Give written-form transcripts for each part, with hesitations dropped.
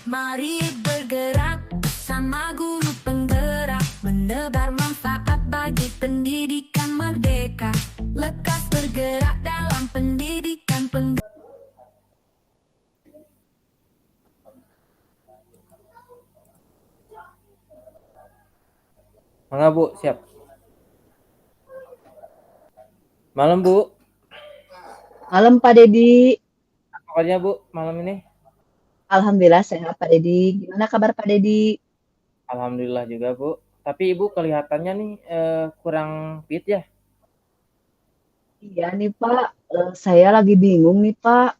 Mari bergerak sama guru penggerak, menebar manfaat bagi pendidikan merdeka. Lekas bergerak dalam pendidikan Mangga Bu, siap. Malam Bu, Malam Pak Dedi, kabarnya Bu malam ini? Alhamdulillah sehat Pak Dedi. Gimana kabar Pak Dedi? Alhamdulillah juga Bu. Tapi Ibu kelihatannya nih kurang fit ya? Iya nih Pak, saya lagi bingung nih Pak.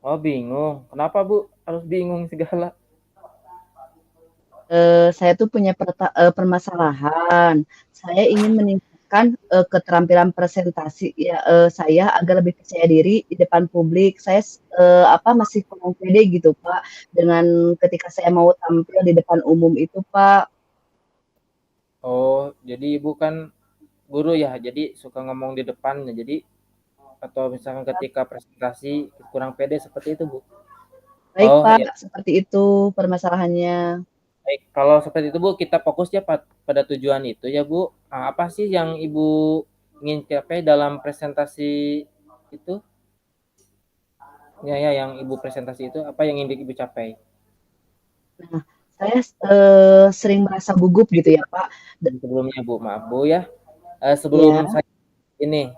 Oh bingung. Kenapa Bu harus bingung segala? Saya tuh punya permasalahan. Saya ingin meningkatkan keterampilan presentasi ya, saya agar lebih percaya diri di depan publik. Saya masih kurang pede gitu Pak dengan ketika saya mau tampil di depan umum itu Pak. Oh jadi Ibu kan guru ya, jadi suka ngomong di depannya. Jadi atau misalkan ketika presentasi kurang pede seperti itu Bu? Baik Oh Pak, iya. seperti itu permasalahannya. Baik, kalau seperti itu Bu, kita fokus ya pada tujuan itu ya Bu. Nah, apa sih yang Ibu ingin capai dalam presentasi itu? Ya, yang Ibu presentasi itu apa yang ingin Ibu capai? Nah, saya sering merasa gugup gitu ya Pak. Sebelumnya Bu, maaf Bu ya. Sebelum Ya. saya ini,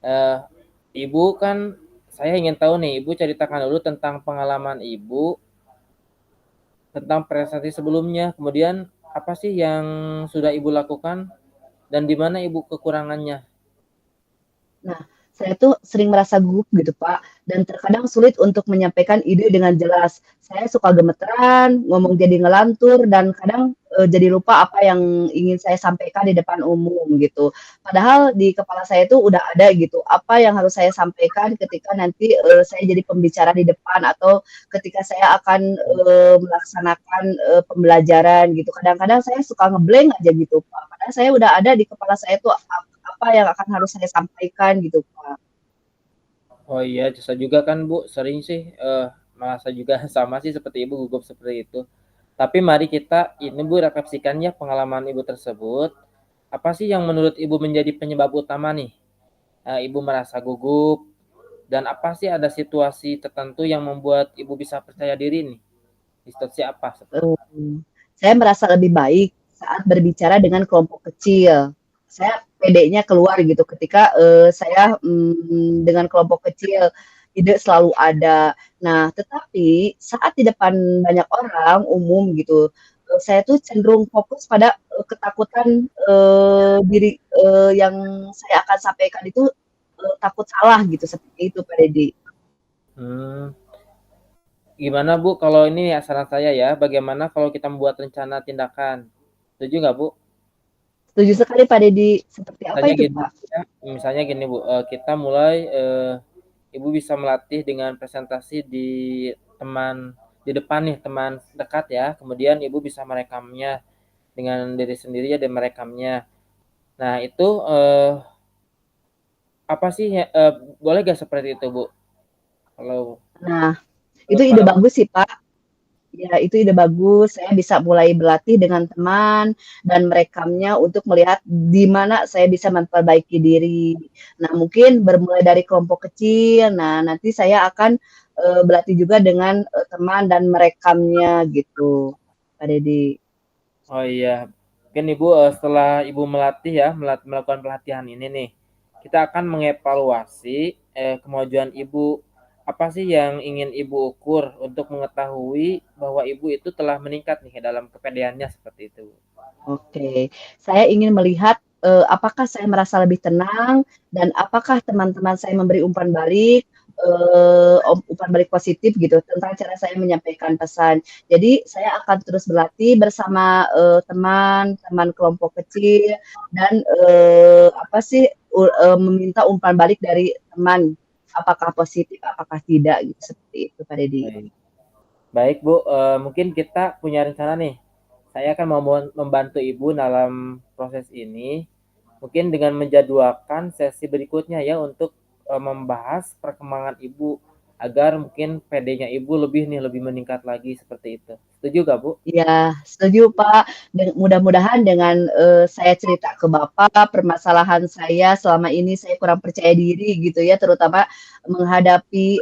eh, Ibu kan saya ingin tahu nih, Ibu ceritakan dulu tentang pengalaman Ibu tentang presentasi sebelumnya. Kemudian apa sih yang sudah Ibu lakukan dan di mana Ibu kekurangannya? Nah, saya tuh sering merasa gugup gitu, Pak, dan terkadang sulit untuk menyampaikan ide dengan jelas. Saya suka gemeteran, ngomong jadi ngelantur, dan kadang jadi lupa apa yang ingin saya sampaikan di depan umum gitu. Padahal di kepala saya tuh udah ada gitu, apa yang harus saya sampaikan ketika nanti saya jadi pembicara di depan atau ketika saya akan melaksanakan pembelajaran gitu. Kadang-kadang saya suka ngeblank aja gitu, Pak. Padahal saya udah ada di kepala saya tuh apa yang akan harus saya sampaikan gitu Pak. Oh iya, saya juga kan Bu, sering sih merasa juga sama sih seperti Ibu gugup seperti itu. Tapi mari kita ini Bu refleksikan ya pengalaman Ibu tersebut. Apa sih yang menurut Ibu menjadi penyebab utama nih? Ibu merasa gugup dan apa sih ada situasi tertentu yang membuat Ibu bisa percaya diri nih? Situasi apa? Saya merasa lebih baik saat berbicara dengan kelompok kecil. Saya pedenya keluar gitu ketika saya dengan kelompok kecil ide selalu ada. Nah, tetapi saat di depan banyak orang umum gitu, saya tuh cenderung fokus pada ketakutan diri yang saya akan sampaikan itu takut salah gitu seperti itu Pak Deddy. Hmm, gimana Bu kalau ini ya saran saya ya, bagaimana kalau kita membuat rencana tindakan? Setuju nggak Bu? Setuju sekali Pak Deddy. Seperti apa Misalnya itu gini, Pak? ya, misalnya gini Bu, kita mulai Ibu bisa melatih dengan presentasi teman di depan nih, teman dekat ya. Kemudian Ibu bisa merekamnya dengan diri sendiri ya dan merekamnya. Nah, itu apa sih ya, boleh gak seperti itu, Bu? Kalau Nah, itu menurut ide pandangan bagus sih Pak. Ya, itu ide bagus. Saya bisa mulai berlatih dengan teman dan merekamnya untuk melihat di mana saya bisa memperbaiki diri. Nah, mungkin bermulai dari kelompok kecil. Nah, nanti saya akan berlatih juga dengan teman dan merekamnya gitu, Pak Deddy. oh iya, mungkin Ibu setelah Ibu melatih ya, melakukan pelatihan ini nih, kita akan mengevaluasi kemajuan Ibu. Apa sih yang ingin Ibu ukur untuk mengetahui bahwa Ibu itu telah meningkat nih dalam kepedeannya seperti itu. Oke, saya ingin melihat apakah saya merasa lebih tenang dan apakah teman-teman saya memberi umpan balik, umpan balik positif gitu tentang cara saya menyampaikan pesan. Jadi saya akan terus berlatih bersama teman-teman kelompok kecil dan meminta umpan balik dari teman, apakah positif, apakah tidak gitu seperti itu, Pak Deddy. Baik. Baik Bu, mungkin kita punya rencana nih. Saya akan mau membantu Ibu dalam proses ini, mungkin dengan menjadwalkan sesi berikutnya ya untuk membahas perkembangan Ibu agar mungkin PD-nya Ibu lebih meningkat lagi seperti itu. Setuju nggak, Bu? Iya, setuju Pak. Mudah-mudahan dengan saya cerita ke Bapak permasalahan saya selama ini saya kurang percaya diri gitu ya, terutama menghadapi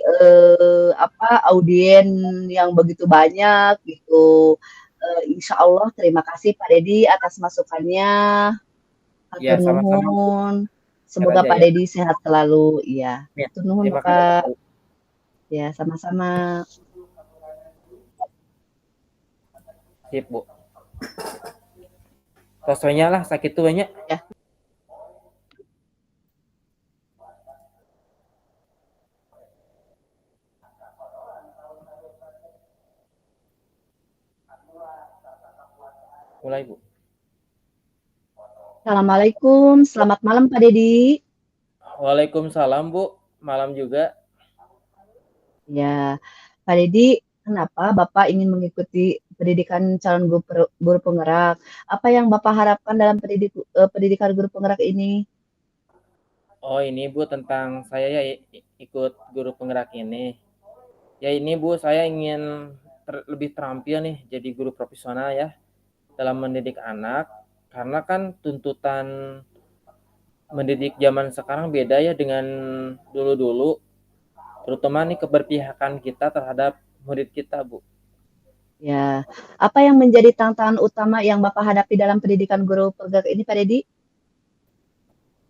audien yang begitu banyak gitu. Insya Allah terima kasih Pak Dedi atas masukannya. Ya, Hatur sama-sama, Bu. nuhun. Share Semoga aja Pak ya. Dedi sehat selalu. Iya. Ya, Hatur nuhun terima kasih, Bapak. Bu. Ya, sama-sama. Sip, Bu. Tosonya lah sakit tuh banyak. Ya. Mulai, Bu. Assalamualaikum, selamat malam Pak Dedi. Waalaikumsalam, Bu. Malam juga. Ya, Pak Dedi, kenapa Bapak ingin mengikuti pendidikan calon guru penggerak? Apa yang Bapak harapkan dalam pendidikan guru penggerak ini? Oh, ini Bu tentang saya ya ikut guru penggerak ini. Ya ini Bu, saya ingin lebih terampil nih jadi guru profesional ya dalam mendidik anak. Karena kan tuntutan mendidik zaman sekarang beda ya dengan dulu-dulu. Terutama nih keberpihakan kita terhadap murid kita, Bu. Ya, apa yang menjadi tantangan utama yang Bapak hadapi dalam pendidikan guru penggerak ini Pak Dedi?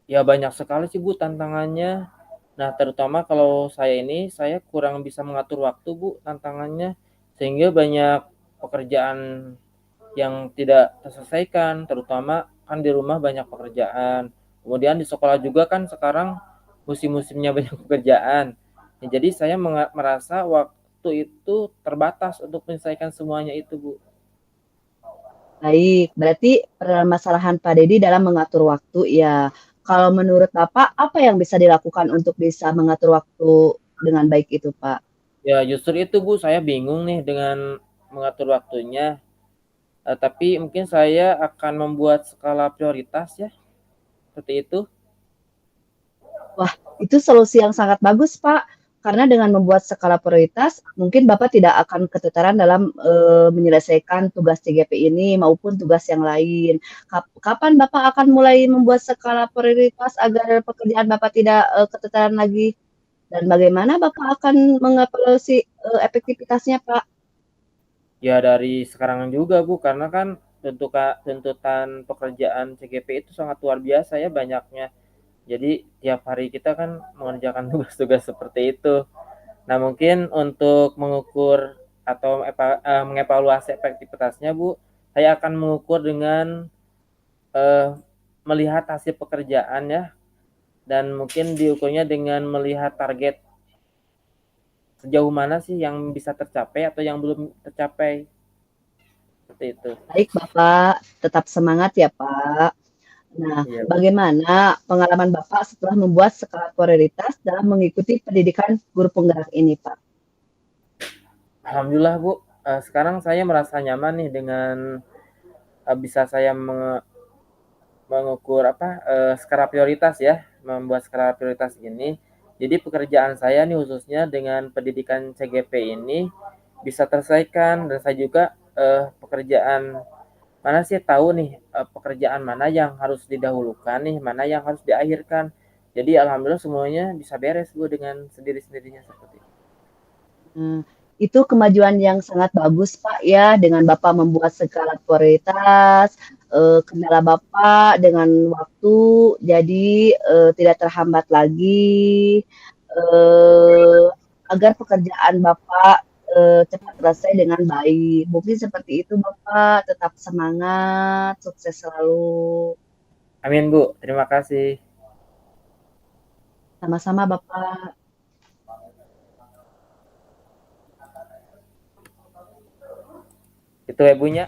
Ya banyak sekali sih Bu tantangannya. Nah, terutama kalau saya kurang bisa mengatur waktu Bu tantangannya. Sehingga banyak pekerjaan yang tidak terselesaikan, terutama kan di rumah banyak pekerjaan. Kemudian di sekolah juga kan sekarang musim-musimnya banyak pekerjaan. Ya, jadi saya merasa waktu itu terbatas untuk menyelesaikan semuanya itu, Bu. Baik, berarti permasalahan Pak Dedi dalam mengatur waktu ya. Kalau menurut Bapak, apa yang bisa dilakukan untuk bisa mengatur waktu dengan baik itu, Pak? Ya justru itu Bu, saya bingung nih dengan mengatur waktunya. Tapi mungkin saya akan membuat skala prioritas ya, seperti itu. Wah, itu solusi yang sangat bagus, Pak. Karena dengan membuat skala prioritas, mungkin Bapak tidak akan keteteran dalam menyelesaikan tugas CGP ini maupun tugas yang lain. Kapan Bapak akan mulai membuat skala prioritas agar pekerjaan Bapak tidak keteteran lagi? Dan bagaimana Bapak akan mengevaluasi efektivitasnya, Pak? Ya dari sekarang juga Bu, karena kan tuntutan pekerjaan CGP itu sangat luar biasa ya banyaknya. Jadi tiap hari kita kan mengerjakan tugas-tugas seperti itu. Nah mungkin untuk mengukur atau mengevaluasi efektivitasnya Bu, saya akan mengukur dengan melihat hasil pekerjaan ya, dan mungkin diukurnya dengan melihat target sejauh mana sih yang bisa tercapai atau yang belum tercapai, seperti itu. Baik, Bapak. Tetap semangat ya, Pak. Nah, Iya, bagaimana pengalaman Bapak setelah membuat skala prioritas dalam mengikuti pendidikan guru penggerak ini, Pak? Alhamdulillah Bu, sekarang saya merasa nyaman nih dengan bisa saya mengukur skala prioritas ya, membuat skala prioritas ini. Jadi pekerjaan saya nih khususnya dengan pendidikan CGP ini bisa terselesaikan, dan saya juga pekerjaan mana sih tahu nih pekerjaan mana yang harus didahulukan nih, mana yang harus diakhirkan. Jadi alhamdulillah semuanya bisa beres Bu dengan sendiri-sendirinya seperti itu. Itu kemajuan yang sangat bagus, Pak, ya, dengan Bapak membuat skala prioritas, kendala Bapak dengan waktu jadi tidak terhambat lagi, agar pekerjaan Bapak cepat selesai dengan baik. Mungkin seperti itu, Bapak. Tetap semangat, sukses selalu. Amin Bu, terima kasih. Sama-sama, Bapak. Itu ya Bunya.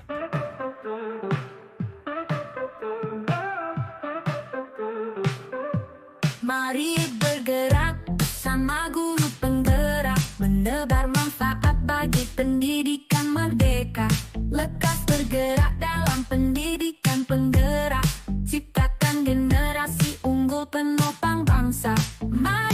Mari bergerak sama guru penggerak, menebar manfaat bagi pendidikan merdeka. Lekas bergerak dalam pendidikan penggerak, ciptakan generasi unggul penopang bangsa. Mari